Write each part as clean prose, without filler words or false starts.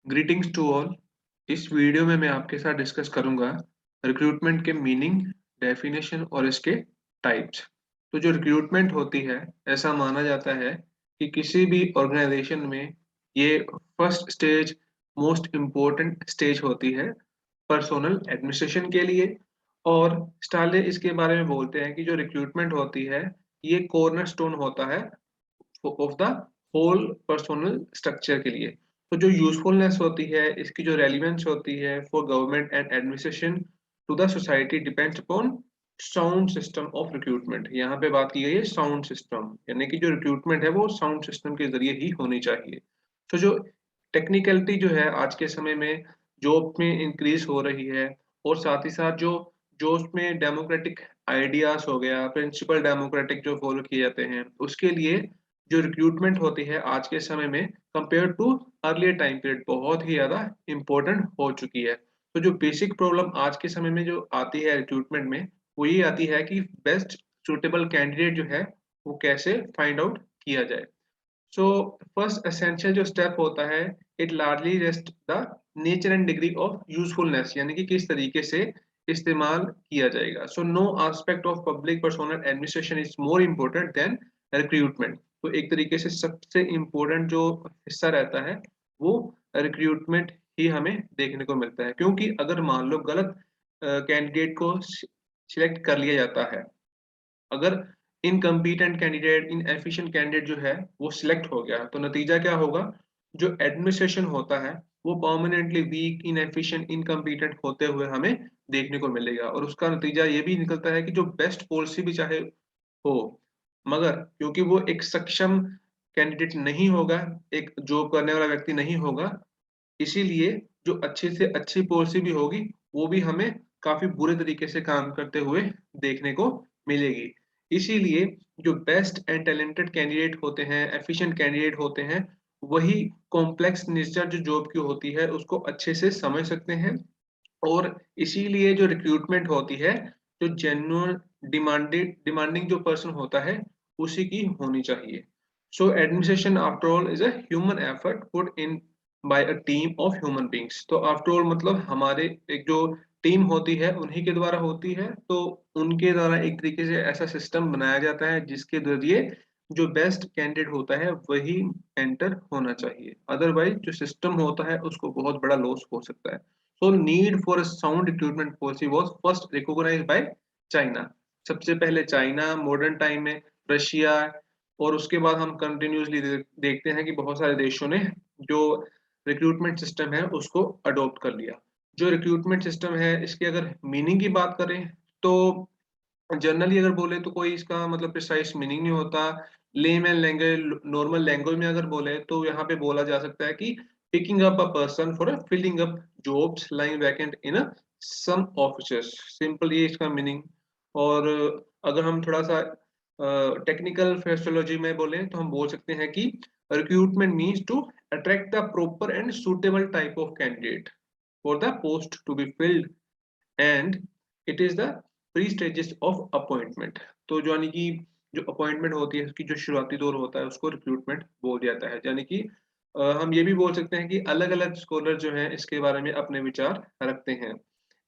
Greetings to all. इस video में मैं आपके साथ डिस्कस करूंगा रिक्रूटमेंट के मीनिंग, डेफिनेशन और इसके टाइप्स। तो जो रिक्रूटमेंट होती है, ऐसा माना जाता है कि किसी भी ऑर्गेनाइजेशन में ये first stage, most important stage होती है पर्सोनल एडमिनिस्ट्रेशन के लिए। और स्टाले इसके बारे में बोलते हैं कि जो रिक्रूटमेंट होती है, ये कॉर्नर स्टोन होता है of the whole personnel structure के लिए। तो जो यूजफुलनेस होती है, इसकी जो रेलिवेंस होती है for government and administration to the society depends upon sound system of recruitment. यहाँ पे बात की गई है साउंड सिस्टम, यानी कि जो रिक्रूटमेंट है वो साउंड सिस्टम के जरिए ही होनी चाहिए। तो जो टेक्निकलिटी जो है आज के समय में जॉब में इंक्रीज हो रही है, और साथ ही साथ जो जो उसमें डेमोक्रेटिक आइडियाज हो गया, प्रिंसिपल डेमोक्रेटिक जो फॉलो किए जाते हैं, उसके लिए जो रिक्रूटमेंट होती है आज के समय में compare to earlier time period बहुत ही ज़्यादा इम्पोर्टेंट हो चुकी है। तो जो बेसिक प्रॉब्लम आज के समय में जो आती है रिक्रूटमेंट में, वो ये आती है कि बेस्ट सुटेबल कैंडिडेट जो है वो कैसे फाइंड आउट किया जाए। सो फर्स्ट एसेंशियल जो स्टेप होता है, it largely rest the nature and degree of usefulness, यानी कि किस तरीके से इस्तेमाल किया जाएगा। So no aspect of public personnel administration is more important than recruitment. तो एक तरीके से सबसे इम्पोर्टेंट जो हिस्सा रहता है वो रिक्रूटमेंट ही हमें देखने को मिलता है, क्योंकि अगर मान लो गलत कैंडिडेट को सिलेक्ट कर लिया जाता है, अगर इनकम्पिटेंट कैंडिडेट, इनएफिशिएंट कैंडिडेट जो है वो सिलेक्ट हो गया, तो नतीजा क्या होगा? जो एडमिनिस्ट्रेशन होता है वो परमानेंटली वीक, इनएफिशिएंट, इनकम्पिटेंट होते हुए हमें देखने को मिलेगा। और उसका नतीजा ये भी निकलता है कि जो बेस्ट पॉलिसी भी चाहे हो, मगर क्योंकि वो एक सक्षम कैंडिडेट नहीं होगा, एक जॉब करने वाला व्यक्ति नहीं होगा, इसीलिए जो अच्छी से अच्छी पॉलिसी भी होगी वो भी हमें काफी बुरे तरीके से काम करते हुए देखने को मिलेगी। इसीलिए जो बेस्ट एंड टैलेंटेड कैंडिडेट होते हैं, एफिशिएंट कैंडिडेट होते हैं, वही कॉम्प्लेक्स नेचर जो जॉब की होती है उसको अच्छे से समझ सकते हैं। और इसीलिए जो रिक्रूटमेंट होती है, जो जेन्युइन डिमांडिंग जो पर्सन होता है उसी की होनी चाहिए। So administration after all is a human effort put in by a team of human beings. तो आफ्टर ऑल मतलब हमारे एक जो टीम होती है उन्हीं के द्वारा होती है, तो उनके द्वारा एक तरीके से ऐसा सिस्टम बनाया जाता है जिसके जरिए जो बेस्ट कैंडिडेट होता है वही एंटर होना चाहिए। अदरवाइज जो सिस्टम होता है उसको बहुत बड़ा लॉस हो सकता है। So need for a sound recruitment policy was first recognized by China। सबसे पहले चाइना, मॉडर्न टाइम में रशिया, और उसके बाद हम कंटिन्यूसली देखते हैं कि बहुत सारे देशों ने जो रिक्रूटमेंट सिस्टम है उसको अडॉप्ट कर लिया। जो रिक्रूटमेंट सिस्टम है इसकी अगर मीनिंग की बात करें, तो जनरली अगर बोले तो कोई इसका मतलब प्रिसाइज मीनिंग नहीं होता। लेमैन लैंग्वेज, नॉर्मल लैंग्वेज में अगर बोले तो यहाँ पे बोला जा सकता है कि picking up a person for filling up jobs lying vacant in some offices. Simple ये इसका मीनिंग। और अगर हम थोड़ा सा टेक्निकल फ्रेसियोलॉजी में बोले तो हम बोल सकते हैं कि recruitment means to attract the proper and suitable type of candidate for the post to be filled, and it is the pre stages of appointment. तो जो यानी कि जो अपॉइंटमेंट होती है उसकी जो शुरुआती दौर होता है उसको रिक्रूटमेंट बोल जाता है। यानी कि हम ये भी बोल सकते हैं कि अलग अलग स्कॉलर जो हैं इसके बारे में अपने विचार रखते हैं।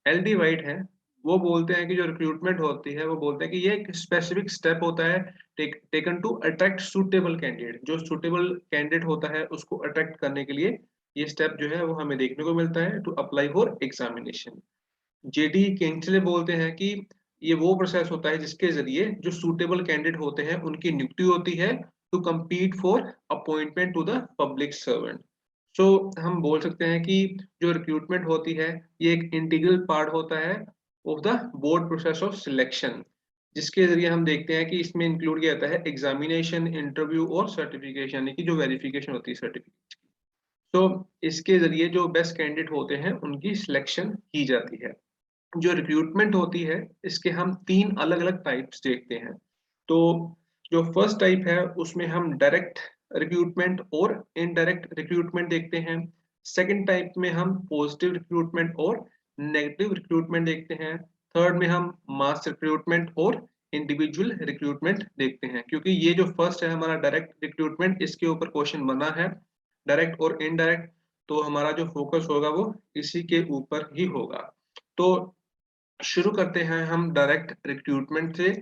एल डी वाइट है, वो बोलते हैं कि जो रिक्रूटमेंट होती है वो बोलते हैं कि ये एक स्पेसिफिक स्टेप होता है taken to attract suitable candidate. जो सूटेबल कैंडिडेट होता है उसको अट्रैक्ट करने के लिए ये स्टेप जो है वो हमें देखने को मिलता है to apply for examination. J D Kingsley बोलते हैं कि ये वो प्रोसेस होता है जिसके जरिए जो सूटेबल कैंडिडेट होते हैं उनकी नियुक्ति होती है to compete for appointment to the public servant. So हम बोल सकते हैं कि जो रिक्रूटमेंट होती है ये एक इंटीग्रल पार्ट होता है of the board process of selection, जिसके जरिए हम देखते हैं कि इसमें इंक्लूड किया जाता है एग्जामिनेशन, इंटरव्यू और सर्टिफिकेशन, यानी कि जो वेरिफिकेशन होती है सर्टिफिकेट। तो इसके जरिए जो बेस्ट कैंडिडेट होते हैं उनकी सिलेक्शन की जाती है। जो रिक्रूटमेंट होती है इसके हम तीन अलग अलग टाइप्स देखते हैं। तो जो फर्स्ट टाइप है उसमें हम डायरेक्ट रिक्रूटमेंट और इनडायरेक्ट रिक्रूटमेंट देखते हैं। सेकंड टाइप में हम पॉजिटिव रिक्रूटमेंट और नेगेटिव रिक्रूटमेंट देखते हैं। थर्ड में हम मास रिक्रूटमेंट और इंडिविजुअल रिक्रूटमेंट देखते हैं। क्योंकि ये जो फर्स्ट है हमारा डायरेक्ट रिक्रूटमेंट, इसके ऊपर क्वेश्चन बना है, डायरेक्ट और इनडायरेक्ट। तो हमारा जो फोकस होगा वो इसी के ऊपर ही होगा। तो शुरू करते हैं हम डायरेक्ट रिक्रूटमेंट से।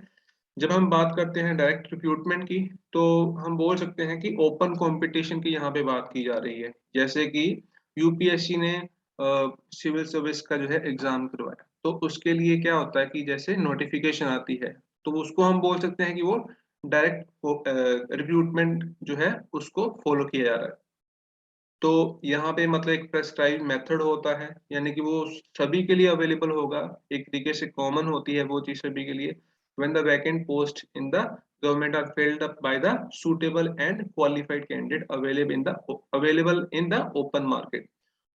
जब हम बात करते हैं डायरेक्ट रिक्रूटमेंट की, तो हम बोल सकते हैं कि ओपन कंपटीशन की यहाँ पे बात की जा रही है। जैसे कि यूपीएससी ने सिविल सर्विस का जो है एग्जाम करवाया, तो उसके लिए क्या होता है कि जैसे नोटिफिकेशन आती है, तो उसको हम बोल सकते हैं कि वो डायरेक्ट रिक्रूटमेंट जो है उसको फॉलो किया जा रहा है। तो यहाँ पे मतलब एक प्रेस्क्राइब मेथड होता है, यानी कि वो सभी के लिए अवेलेबल होगा, एक तरीके से कॉमन होती है वो चीज सभी के लिए। when the vacant post in the government are filled up by the suitable and qualified candidate available in the open market,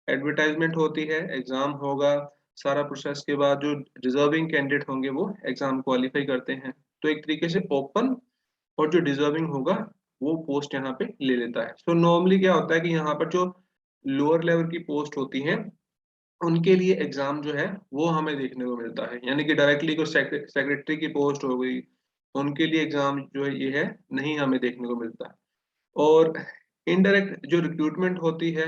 advertisement होती है, एग्जाम होगा, सारा प्रोसेस के बाद जो डिजर्विंग कैंडिडेट होंगे वो एग्जाम क्वालिफाई करते हैं, तो एक तरीके से ओपन, और जो डिजर्विंग होगा वो पोस्ट यहाँ पे ले लेता है। सो नॉर्मली क्या होता है कि यहाँ पर जो लोअर लेवल की पोस्ट होती हैं उनके लिए एग्जाम जो है वो हमें देखने को मिलता है, यानी कि डायरेक्टली कोई सेक्रेटरी की पोस्ट हो गई, उनके लिए एग्जाम जो है ये है नहीं हमें देखने को मिलता। और इनडायरेक्ट जो रिक्रूटमेंट होती है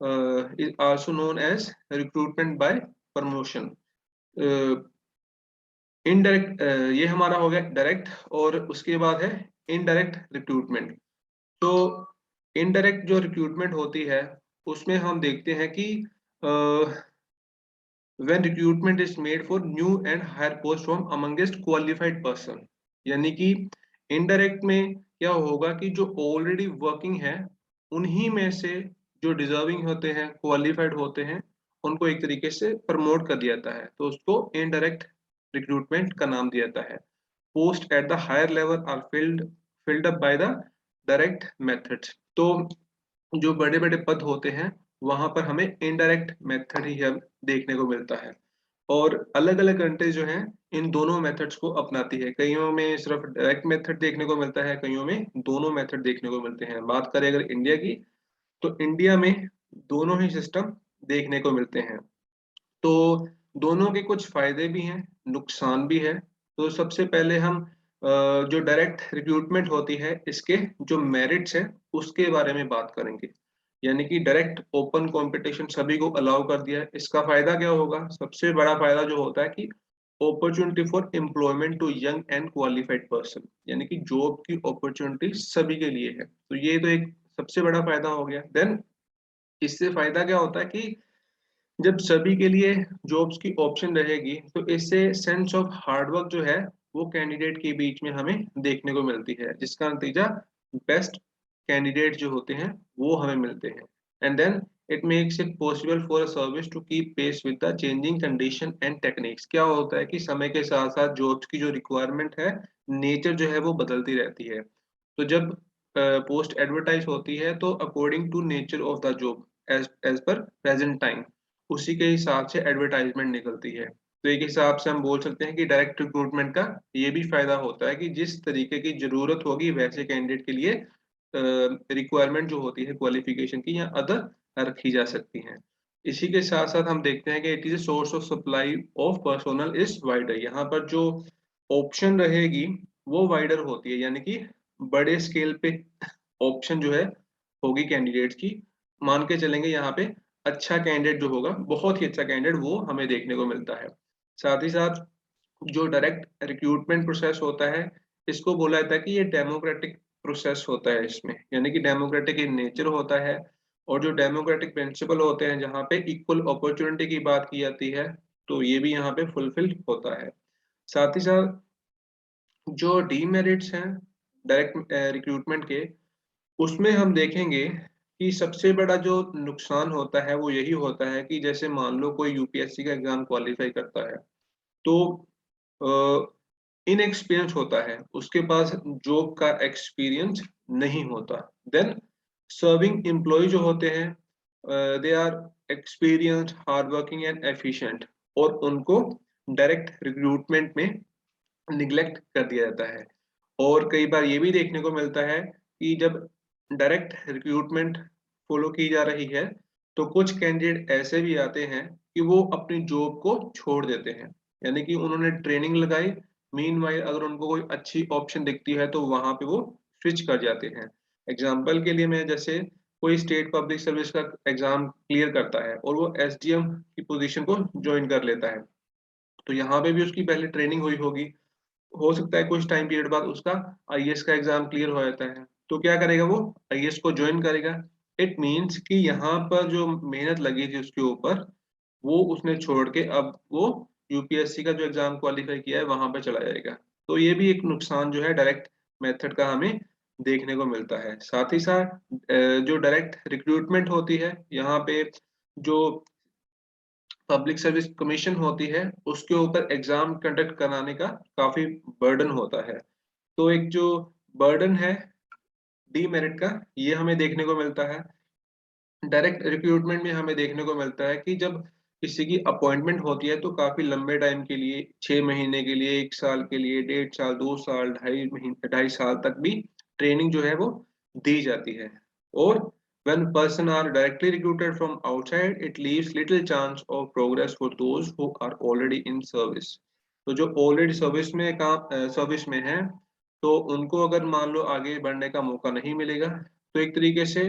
is also known as recruitment by promotion. Indirect ये हमारा हो गया डायरेक्ट, और उसके बाद है इनडायरेक्ट रिक्रूटमेंट। तो इनडायरेक्ट जो रिक्रूटमेंट होती है उसमें हम देखते हैं कि when recruitment is made for new and higher post from amongst qualified person, यानी कि इनडायरेक्ट में क्या होगा कि जो ऑलरेडी वर्किंग है उन्हीं में से जो डिजर्विंग होते हैं, क्वालिफाइड होते हैं, उनको एक तरीके से प्रमोट कर दिया जाता है, तो उसको इनडायरेक्ट रिक्रूटमेंट का नाम दिया जाता है। Post at the higher level are filled up by the direct methods. तो जो बड़े बड़े पद होते हैं वहां पर हमें इनडायरेक्ट मेथड ही हम देखने को मिलता है। और अलग अलग कंट्रीज जो हैं इन दोनों मेथड्स को अपनाती है, कईयों में सिर्फ डायरेक्ट मेथड देखने को मिलता है, कईयों में दोनों मेथड देखने को मिलते हैं। बात करें अगर इंडिया की, तो इंडिया में दोनों ही सिस्टम देखने को मिलते हैं। तो दोनों के कुछ फायदे भी हैं, नुकसान भी है। तो सबसे पहले हम जो डायरेक्ट रिक्रूटमेंट होती है इसके जो मेरिट्स हैं उसके बारे में बात करेंगे। यानी कि डायरेक्ट ओपन कंपटीशन सभी को अलाउ कर दिया है, इसका फायदा क्या होगा? सबसे बड़ा फायदा जो होता है कि opportunity for employment to young and qualified person, यानी कि जॉब की अपॉर्चुनिटी सभी के लिए है, तो ये तो एक सबसे बड़ा फायदा हो गया। देन इससे फायदा क्या होता है कि जब सभी के लिए जॉब्स की ऑप्शन रहेगी, तो इससे सेंस ऑफ हार्डवर्क जो है वो कैंडिडेट के बीच में हमें देखने को मिलती है, जिसका नतीजा बेस्ट कैंडिडेट जो होते हैं वो हमें मिलते हैं। And then it makes it possible for a service to keep pace with the changing condition and techniques. क्या होता है कि समय के साथ साथ जॉब्स की जो रिक्वायरमेंट है, नेचर जो है वो बदलती रहती है। तो जब पोस्ट एडवर्टाइज होती है तो according to nature of the job, as per present time, उसी के हिसाब से एडवर्टाइजमेंट निकलती है। तो एक हिसाब से हम बोल सकते हैं कि डायरेक्ट रिक्रूटमेंट का ये भी फायदा होता है कि जिस तरीके की जरूरत होगी वैसे कैंडिडेट के लिए रिक्वायरमेंट जो होती है क्वालिफिकेशन की या अदर रखी जा सकती हैं। इसी के साथ साथ हम देखते हैं कि it is source of supply of personnel is wider. यहाँ पर जो ऑप्शन रहेगी वो वाइडर होती है, यानी कि बड़े स्केल पे ऑप्शन जो है होगी कैंडिडेट्स की। मान के चलेंगे यहाँ पे अच्छा कैंडिडेट जो होगा, बहुत ही अच्छा कैंडिडेट वो हमें देखने को मिलता है। साथ ही साथ जो डायरेक्ट रिक्रूटमेंट प्रोसेस होता है इसको बोला जाता है कि ये डेमोक्रेटिक प्रोसेस होता है इसमें, यानी कि डेमोक्रेटिक इन नेचर होता है। और जो डेमोक्रेटिक प्रिंसिपल होते हैं जहाँ पे इक्वल अपॉर्चुनिटी की बात की जाती है, तो ये भी यहाँ पे फुलफिल होता है। साथ ही साथ जो डीमेरिट्स हैं डायरेक्ट रिक्रूटमेंट के, उसमें हम देखेंगे कि सबसे बड़ा जो नुकसान होता है वो यही होता है कि जैसे मान लो कोई यूपीएससी का एग्जाम क्वालिफाई करता है, तो इनएक्सपीरियंस होता है, उसके पास जॉब का एक्सपीरियंस नहीं होता। देन सर्विंग एम्प्लॉय जो होते हैं they are experienced, hard working and efficient, और उनको डायरेक्ट रिक्रूटमेंट में निग्लेक्ट कर दिया जाता है। और कई बार ये भी देखने को मिलता है कि जब डायरेक्ट रिक्रूटमेंट फॉलो की जा रही है, तो कुछ कैंडिडेट ऐसे भी आते हैं कि वो अपनी जॉब को छोड़ देते हैं, यानी कि उन्होंने ट्रेनिंग लगाई, मीनवाइल अगर उनको कोई अच्छी ऑप्शन दिखती है तो वहां पे वो स्विच कर जाते हैं। एग्जाम्पल के लिए मैं जैसे कोई स्टेट पब्लिक सर्विस का एग्जाम क्लियर करता है और वो एसडीएम की पोजीशन को ज्वाइन कर लेता है, तो यहाँ पे भी उसकी पहले ट्रेनिंग हुई होगी। हो सकता है कुछ टाइम पीरियड बाद उसका आईएएस का एग्जाम क्लियर हो जाता है, तो क्या करेगा वो आईएएस को ज्वाइन करेगा। इट मीन्स कि यहाँ पर जो मेहनत लगी थी उसके ऊपर, वो उसने छोड़ के अब वो यूपीएससी का जो एग्जाम क्वालिफाई किया है वहां पे चला जाएगा। तो ये भी एक नुकसान जो है डायरेक्ट मेथड का हमें देखने को मिलता है। साथ ही साथ जो डायरेक्ट रिक्रूटमेंट होती है, यहाँ पे जो पब्लिक सर्विस कमीशन होती है उसके ऊपर एग्जाम कंडक्ट कराने का काफी बर्डन होता है। तो एक जो बर्डन है डीमेरिट का, ये हमें देखने को मिलता है। डायरेक्ट रिक्रूटमेंट में हमें देखने को मिलता है कि जब किसी की अपॉइंटमेंट होती है तो काफी लंबे टाइम के लिए, 6 महीने के लिए, 1 साल के लिए, 1.5 साल, 2 साल, 2.5 महीने, 2.5 साल तक भी ट्रेनिंग जो है वो दी जाती है। और when person are directly recruited from outside, it leaves little chance of progress for those who are already in service। तो जो ऑलरेडी सर्विस में है, तो उनको अगर मान लो आगे बढ़ने का मौका नहीं मिलेगा, तो एक तरीके से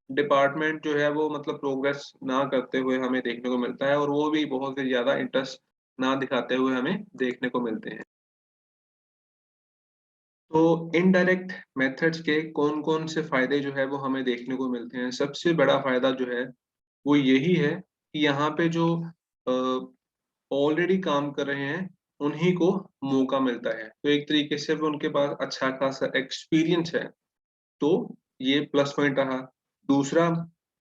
डिपार्टमेंट जो है वो मतलब प्रोग्रेस ना करते हुए हमें देखने को मिलता है, और वो भी बहुत ही ज्यादा इंटरेस्ट ना दिखाते हुए हमें देखने को मिलते हैं। तो इनडायरेक्ट मेथड्स के कौन कौन से फायदे जो है वो हमें देखने को मिलते हैं। सबसे बड़ा फायदा जो है वो यही है कि यहाँ पे जो ऑलरेडी काम कर रहे हैं उन्हीं को मौका मिलता है, तो एक तरीके से वो उनके पास अच्छा खासा एक्सपीरियंस है, तो ये प्लस पॉइंट रहा। दूसरा,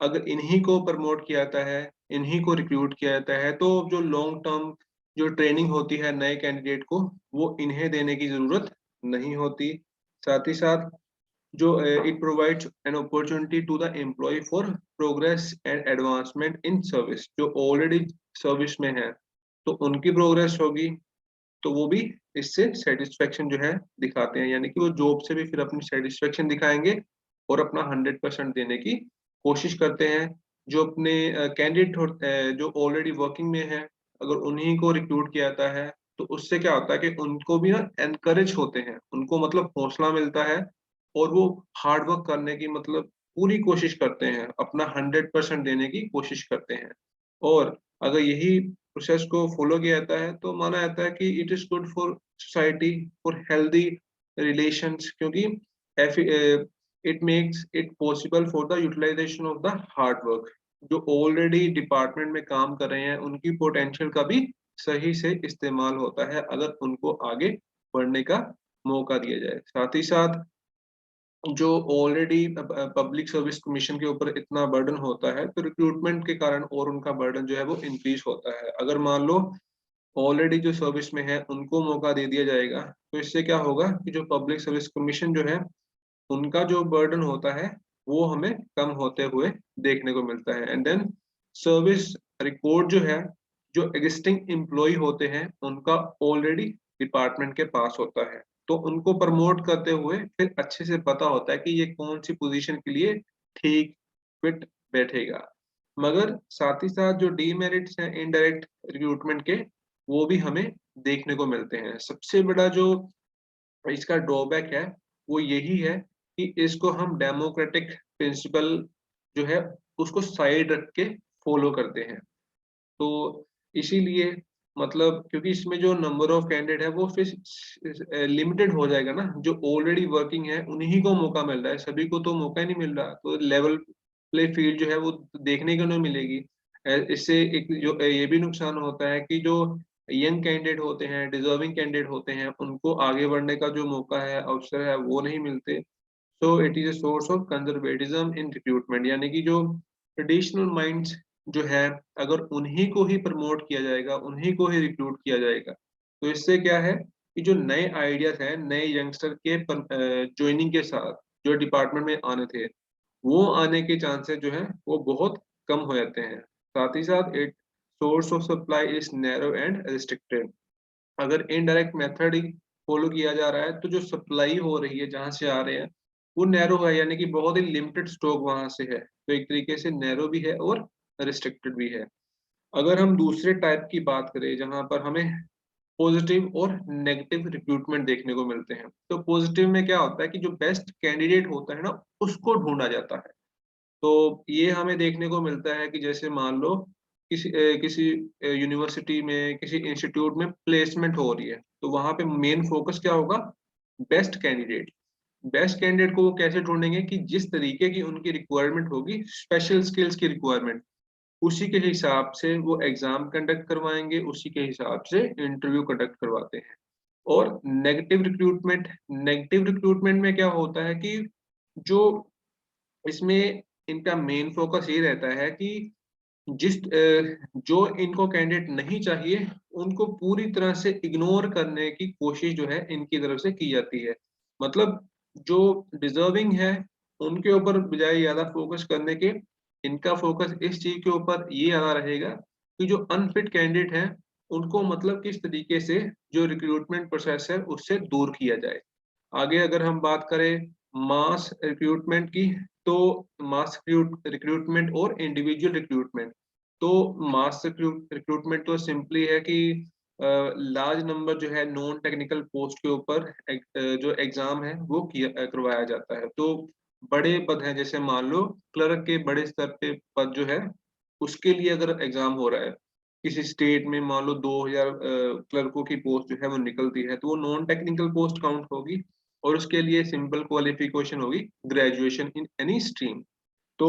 अगर इन्हीं को प्रमोट किया जाता है, इन्हीं को रिक्रूट किया जाता है, तो जो लॉन्ग टर्म जो ट्रेनिंग होती है नए कैंडिडेट को, वो इन्हें देने की जरूरत नहीं होती। साथ ही साथ जो it provides an opportunity to the employ for progress and advancement in service. जो ऑलरेडी सर्विस में है तो उनकी प्रोग्रेस होगी, तो वो भी इससे सेटिस्फेक्शन जो है दिखाते हैं, यानी कि वो जॉब से भी फिर अपनी सेटिस्फेक्शन दिखाएंगे और अपना 100% देने की कोशिश करते हैं। जो अपने कैंडिडेट जो ऑलरेडी वर्किंग में है, अगर उन्हीं को रिक्रूट किया जाता है, तो उससे क्या होता है कि उनको भी ना एनकरेज होते हैं, उनको मतलब हौसला मिलता है, और वो हार्ड वर्क करने की मतलब पूरी कोशिश करते हैं, अपना 100% देने की कोशिश करते हैं। और अगर यही प्रोसेस को फॉलो किया जाता है तो माना जाता है कि it is good for society, for healthy relations, क्योंकि it makes it possible for the utilization of the hard work. जो ऑलरेडी डिपार्टमेंट में काम कर रहे हैं उनकी पोटेंशियल का भी सही से इस्तेमाल होता है, अगर उनको आगे बढ़ने का मौका दिया जाए। साथ ही साथ जो ऑलरेडी पब्लिक सर्विस कमीशन के ऊपर इतना बर्डन होता है, तो रिक्रूटमेंट के कारण और उनका बर्डन जो है वो इंक्रीज होता है। अगर मान लो ऑलरेडी जो सर्विस में है उनको मौका दे दिया जाएगा, तो इससे क्या होगा कि जो पब्लिक सर्विस कमीशन जो है उनका जो बर्डन होता है वो हमें कम होते हुए देखने को मिलता है। एंड देन सर्विस रिकॉर्ड जो है, जो एग्जिस्टिंग एम्प्लॉय होते हैं उनका ऑलरेडी डिपार्टमेंट के पास होता है, तो उनको प्रमोट करते हुए फिर अच्छे से पता होता है कि ये कौन सी पोजीशन के लिए ठीक फिट बैठेगा। मगर साथ ही साथ जो डीमेरिट्स हैं इनडायरेक्ट रिक्रूटमेंट के, वो भी हमें देखने को मिलते हैं। सबसे बड़ा जो इसका ड्रॉबैक है वो यही है कि इसको हम डेमोक्रेटिक प्रिंसिपल जो है उसको साइड रख के फॉलो करते हैं। तो इसीलिए मतलब क्योंकि इसमें जो नंबर ऑफ कैंडिडेट है वो फिर लिमिटेड हो जाएगा ना, जो ऑलरेडी वर्किंग है उन्हीं को मौका मिल रहा है, सभी को तो मौका ही नहीं मिल रहा, तो लेवल प्ले फील्ड जो है वो देखने को नहीं मिलेगी। इससे एक जो ये भी नुकसान होता है कि जो यंग कैंडिडेट होते हैं, डिजर्विंग कैंडिडेट होते हैं, उनको आगे बढ़ने का जो मौका है, अवसर है, वो नहीं मिलते। So it is a source of conservatism in recruitment, यानी कि जो ट्रेडिशनल माइंड्स जो है, अगर उन्हीं को ही प्रमोट किया जाएगा, उन्हीं को ही रिक्रूट किया जाएगा, तो इससे क्या है कि जो नए आइडियाज हैं नए यंगस्टर के ज्वाइनिंग के साथ जो डिपार्टमेंट में आने थे, वो आने के चांसेस जो है वो बहुत कम हो जाते हैं। साथ ही साथ it source of supply is narrow and restricted. अगर इनडायरेक्ट मेथड ही फॉलो किया जा रहा है तो जो सप्लाई हो रही है जहां से आ रहे हैं वो नैरो है, यानी कि बहुत ही लिमिटेड स्टॉक वहां से है, तो एक तरीके से नैरो भी है और रिस्ट्रिक्टेड भी है। अगर हम दूसरे टाइप की बात करें जहां पर हमें पॉजिटिव और नेगेटिव रिक्रूटमेंट देखने को मिलते हैं, तो पॉजिटिव में क्या होता है कि जो बेस्ट कैंडिडेट होता है ना उसको ढूंढा जाता है, तो ये हमें देखने को मिलता है कि जैसे मान लो किसी यूनिवर्सिटी में, किसी इंस्टीट्यूट में प्लेसमेंट हो रही है, तो वहां पे मेन फोकस क्या होगा? Best candidate. बेस्ट कैंडिडेट को वो कैसे ढूंढेंगे कि जिस तरीके की उनकी रिक्वायरमेंट होगी, स्पेशल स्किल्स की रिक्वायरमेंट, उसी के हिसाब से वो एग्जाम कंडक्ट करवाएंगे, उसी के हिसाब से इंटरव्यू कंडक्ट करवाते हैं। और नेगेटिव रिक्रूटमेंट में क्या होता है कि जो इसमें इनका मेन फोकस ये रहता है कि जो इनको कैंडिडेट नहीं चाहिए, उनको पूरी तरह से इग्नोर करने की कोशिश जो है इनकी तरफ से की जाती है। मतलब जो डिजर्विंग है, उनके ऊपर बजाय ज्यादा फोकस करने के, इनका फोकस इस चीज के ऊपर ये ज्यादा रहेगा कि जो अनफिट कैंडिडेट हैं, उनको मतलब किस तरीके से जो रिक्रूटमेंट प्रोसेस है उससे दूर किया जाए। आगे अगर हम बात करें मास रिक्रूटमेंट की, तो मास रिक्रूटमेंट और इंडिविजुअल रिक्रूटमेंट। तो मास रिक्रूटमेंट तो सिंपली है कि लार्ज नंबर जो है नॉन टेक्निकल पोस्ट के ऊपर जो एग्जाम है वो करवाया जाता है। तो बड़े पद हैं, जैसे मान लो क्लर्क के बड़े स्तर पे पद जो है, उसके लिए अगर एग्जाम हो रहा है किसी स्टेट में, मान लो 2000 क्लर्कों की पोस्ट जो है वो निकलती है, तो वो नॉन टेक्निकल पोस्ट काउंट होगी। और उसके लिए सिंपल क्वालिफिकेशन होगी ग्रेजुएशन इन एनी स्ट्रीम। तो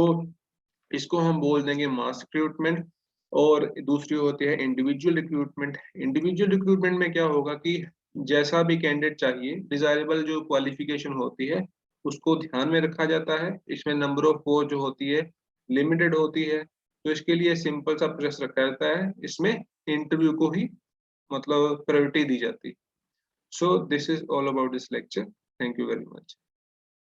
इसको हम बोल देंगे मास रिक्रूटमेंट। और दूसरी होती है इंडिविजुअल रिक्रूटमेंट। इंडिविजुअल रिक्रूटमेंट में क्या होगा कि जैसा भी कैंडिडेट चाहिए, डिजायरेबल जो क्वालिफिकेशन होती है उसको ध्यान में रखा जाता है। इसमें नंबर ऑफ पोस्ट जो होती है लिमिटेड होती है, तो इसके लिए सिंपल सा प्रोसेस रखा जाता है। इसमें इंटरव्यू को ही मतलब प्रायोरिटी दी जाती है। So this is all about this lecture. Thank you very much.